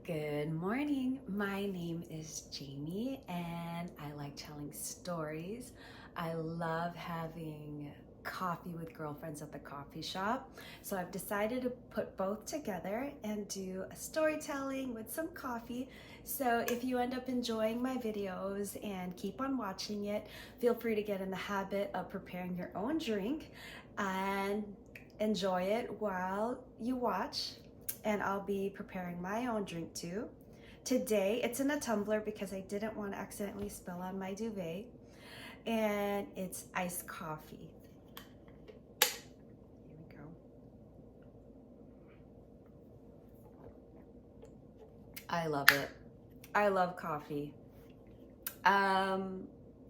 Good morning. My name is Jamie and I like telling stories. I love having coffee with girlfriends at the coffee shop. So I've decided to put both together and do a storytelling with some coffee. So if you end up enjoying my videos and keep on watching it, feel free to get in the habit of preparing your own drink and enjoy it while you watch, and I'll be preparing my own drink too. Today, it's in a tumbler because I didn't want to accidentally spill on my duvet, and it's iced coffee. Here we go. I love it. I love coffee. Um,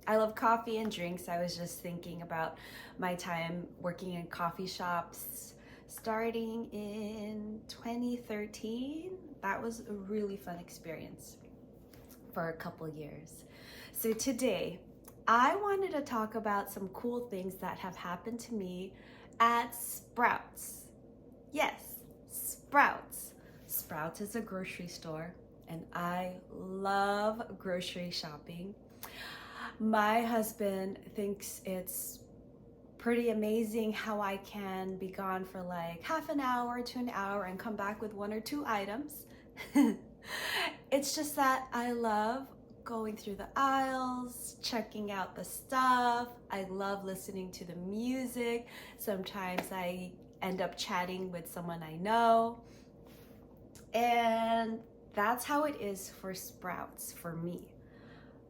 I love coffee and drinks. I was just thinking about my time working in coffee shops starting in 2013. That was a really fun experience for a couple years. So today, I wanted to talk about some cool things that have happened to me at Sprouts. Yes, Sprouts. Sprouts is a grocery store, and I love grocery shopping. My husband thinks it's pretty amazing how I can be gone for like half an hour to an hour and come back with one or two items. It's just that I love going through the aisles, checking out the stuff. I love listening to the music. Sometimes I end up chatting with someone I know. And that's how it is for Sprouts for me.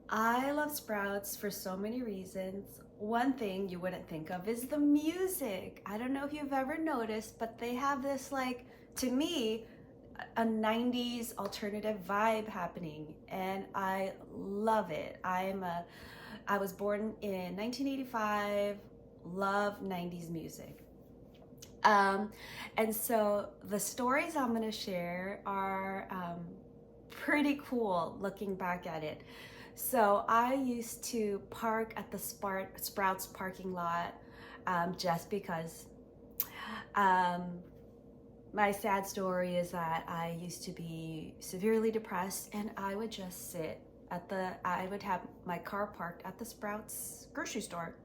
I love Sprouts for so many reasons. One thing you wouldn't think of is the music. I don't know if you've ever noticed, but they have this, like, to me, a 90s alternative vibe happening, and I love it. I was born in 1985, love 90s music. Um, and so the stories I'm going to share are pretty cool looking back at it. So I used to park at the Sprouts parking lot just because. Um, my sad story is that I used to be severely depressed, and I would just I would have my car parked at the Sprouts grocery store.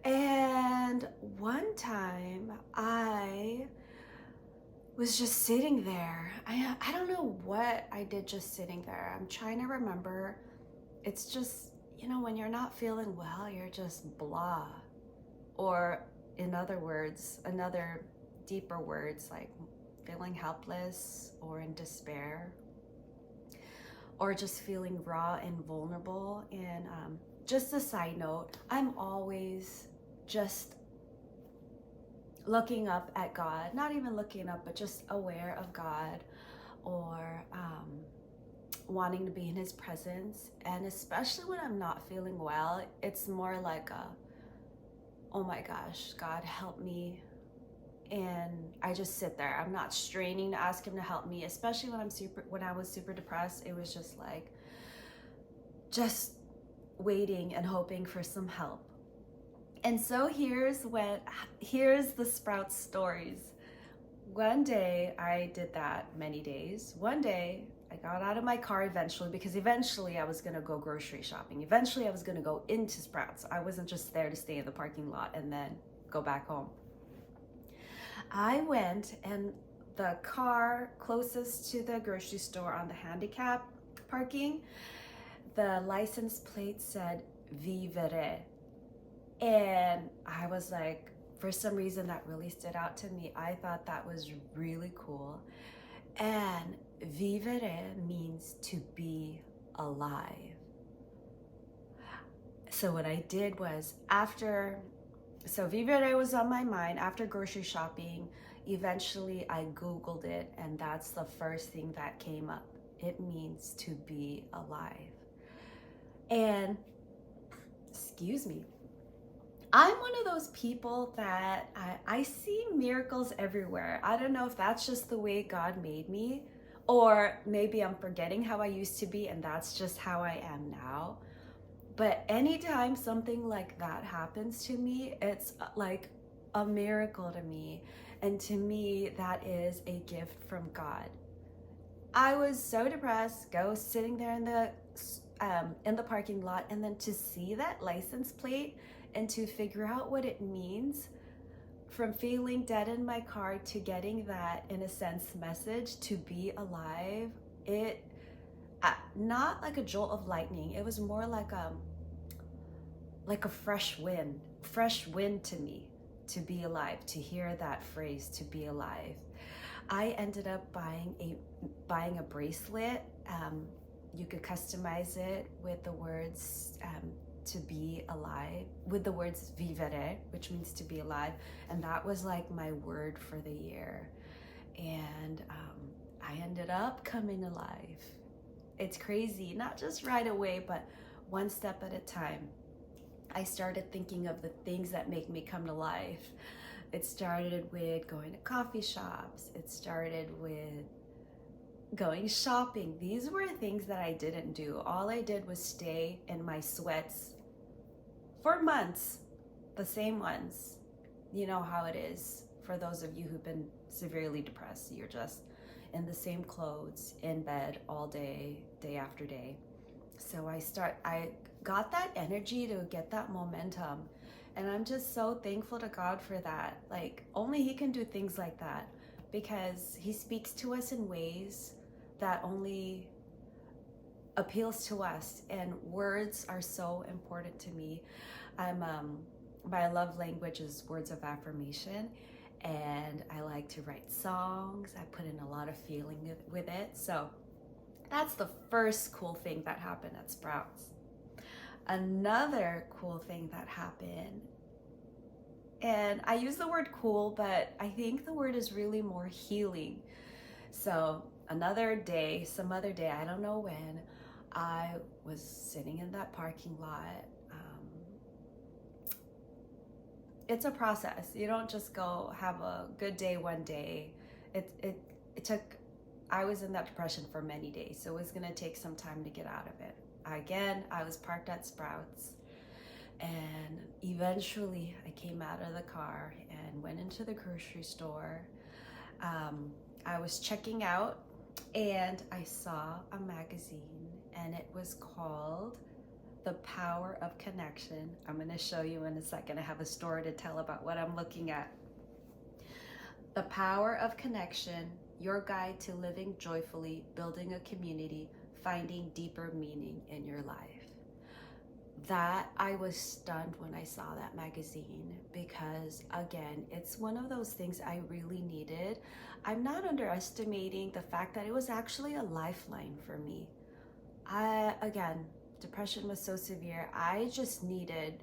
And one time I was just sitting there. I don't know what I did just sitting there. I'm trying to remember. It's just, when you're not feeling well, you're just blah. Or in other words, another deeper words like feeling helpless or in despair, or just feeling raw and vulnerable. And just a side note, I'm always just looking up at God, not even looking up, but just aware of God, or wanting to be in his presence. And especially when I'm not feeling well, it's more like oh my gosh, God help me. And I just sit there. I'm not straining to ask him to help me, especially when I was super depressed. It was just like just waiting and hoping for some help. And so here's the Sprouts stories. One day I did that, many days. One day I got out of my car eventually, because eventually I was going to go grocery shopping. Eventually I was going to go into Sprouts. I wasn't just there to stay in the parking lot and then go back home. I went, and the car closest to the grocery store on the handicap parking, the license plate said Vivere. And I was like, for some reason that really stood out to me. I thought that was really cool. And vivere means to be alive. So what I did was, so vivere was on my mind after grocery shopping. Eventually I Googled it, and that's the first thing that came up. It means to be alive. And excuse me, I'm one of those people that I see miracles everywhere. I don't know if that's just the way God made me, or maybe I'm forgetting how I used to be and that's just how I am now. But anytime something like that happens to me, it's like a miracle to me. And to me, that is a gift from God. I was so depressed, go sitting there in the parking lot, and then to see that license plate and to figure out what it means, from feeling dead in my car to getting that, in a sense, message to be alive. It not like a jolt of lightning. It was more like a fresh wind to me, to be alive, to hear that phrase, to be alive. I ended up buying a bracelet. You could customize it with the words to be alive, with the words vivere, which means to be alive. And that was like my word for the year. And I ended up coming alive. It's crazy, not just right away, but one step at a time. I started thinking of the things that make me come to life. It started with going to coffee shops. It started with going shopping. These were things that I didn't do. All I did was stay in my sweats for months, the same ones. You know how it is for those of you who've been severely depressed. You're just in the same clothes, in bed all day, day after day. So I got that energy to get that momentum. And I'm just so thankful to God for that. Like, only He can do things like that, because He speaks to us in ways that only appeals to us. And words are so important to me. My love language is words of affirmation. And I like to write songs. I put in a lot of feeling with it. So that's the first cool thing that happened at Sprouts. Another cool thing that happened, and I use the word cool, but I think the word is really more healing. So another day, some other day, I don't know when, I was sitting in that parking lot. It's a process. You don't just go have a good day one day. It took, I was in that depression for many days, so it was gonna take some time to get out of it. Again, I was parked at Sprouts, and eventually I came out of the car and went into the grocery store. I was checking out and I saw a magazine, and it was called The Power of Connection. I'm going to show you in a second. I have a story to tell about what I'm looking at. The Power of Connection, your guide to living joyfully, building a community, finding deeper meaning in your life. That, I was stunned when I saw that magazine, because again, it's one of those things I really needed. I'm not underestimating the fact that it was actually a lifeline for me. Again, depression was so severe. I just needed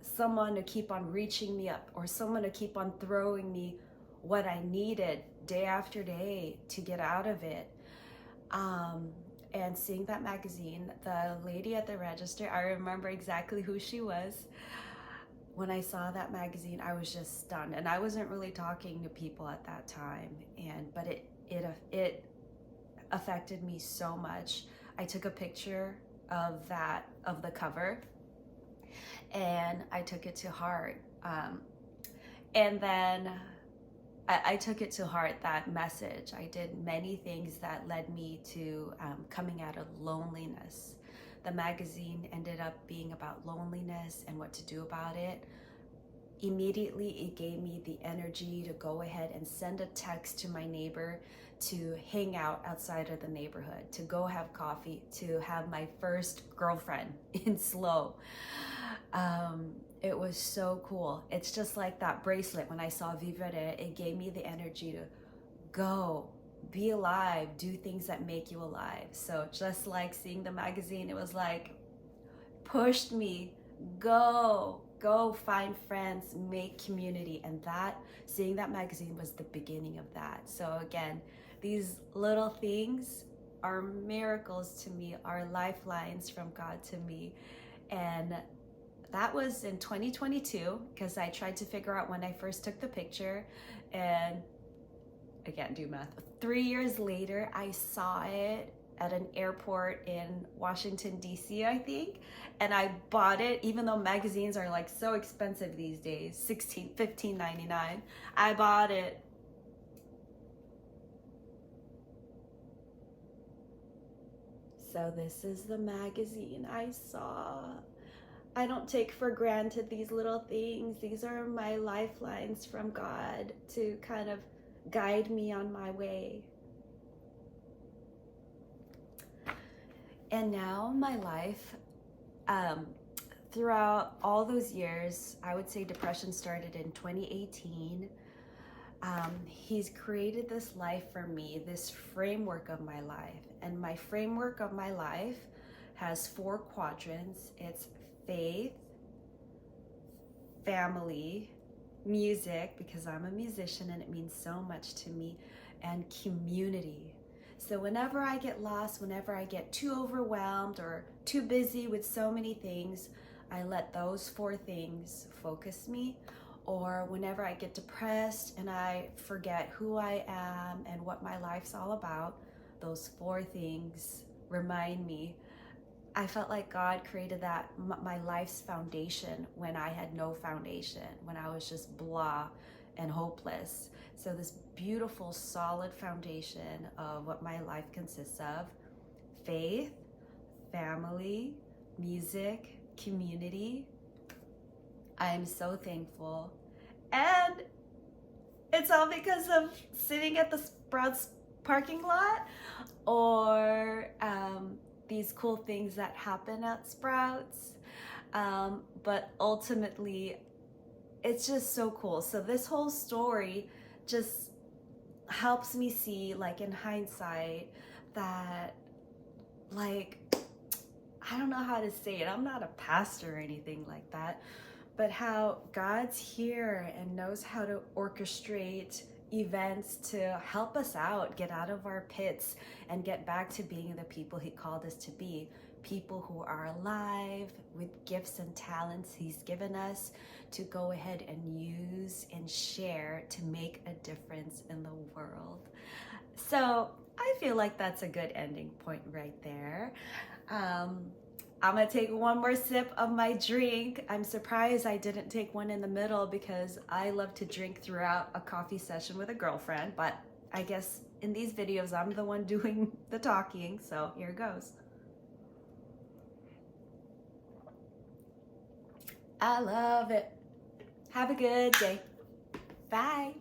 someone to keep on reaching me up, or someone to keep on throwing me what I needed day after day to get out of it. And seeing that magazine, the lady at the register, I remember exactly who she was. When I saw that magazine, I was just stunned, and I wasn't really talking to people at that time. But it affected me so much. I took a picture of the cover, and I took it to heart. And then I took it to heart, that message. I did many things that led me to coming out of loneliness. The magazine ended up being about loneliness and what to do about it. Immediately, it gave me the energy to go ahead and send a text to my neighbor to hang out outside of the neighborhood, to go have coffee, to have my first girlfriend in SLO. It was so cool. It's just like that bracelet. When I saw Vivere, it gave me the energy to go, be alive, do things that make you alive. So just like seeing the magazine, it was like, pushed me, go find friends, make community. And seeing that magazine was the beginning of that. So again, these little things are miracles to me, are lifelines from God to me. And that was in 2022, because I tried to figure out when I first took the picture, and I can't do math. 3 years later, I saw it at an airport in Washington, D.C., I think, and I bought it, even though magazines are like so expensive these days, $15.99. I bought it. So this is the magazine I saw. I don't take for granted these little things. These are my lifelines from God to kind of guide me on my way. And now my life, throughout all those years, I would say depression started in 2018. He's created this life for me, this framework of my life. And my framework of my life has 4 quadrants. It's faith, family, music, because I'm a musician and it means so much to me, and community. So whenever I get lost, whenever I get too overwhelmed or too busy with so many things, I let those 4 things focus me. Or whenever I get depressed and I forget who I am and what my life's all about, those 4 things remind me. I felt like God created that, my life's foundation, when I had no foundation, when I was just blah and hopeless. So this beautiful, solid foundation of what my life consists of: faith, family, music, community. I am so thankful. And it's all because of sitting at the Sprouts parking lot, or these cool things that happen at Sprouts. But ultimately, it's just so cool. So this whole story just helps me see, like in hindsight, that, like, I don't know how to say it. I'm not a pastor or anything like that, but how God's here and knows how to orchestrate events to help us out, get out of our pits, and get back to being the people He called us to be. People who are alive with gifts and talents He's given us to go ahead and use and share to make a difference in the world. So I feel like that's a good ending point right there. I'm gonna take one more sip of my drink. I'm surprised I didn't take one in the middle, because I love to drink throughout a coffee session with a girlfriend, but I guess in these videos I'm the one doing the talking, so here goes. I love it. Have a good day. Bye.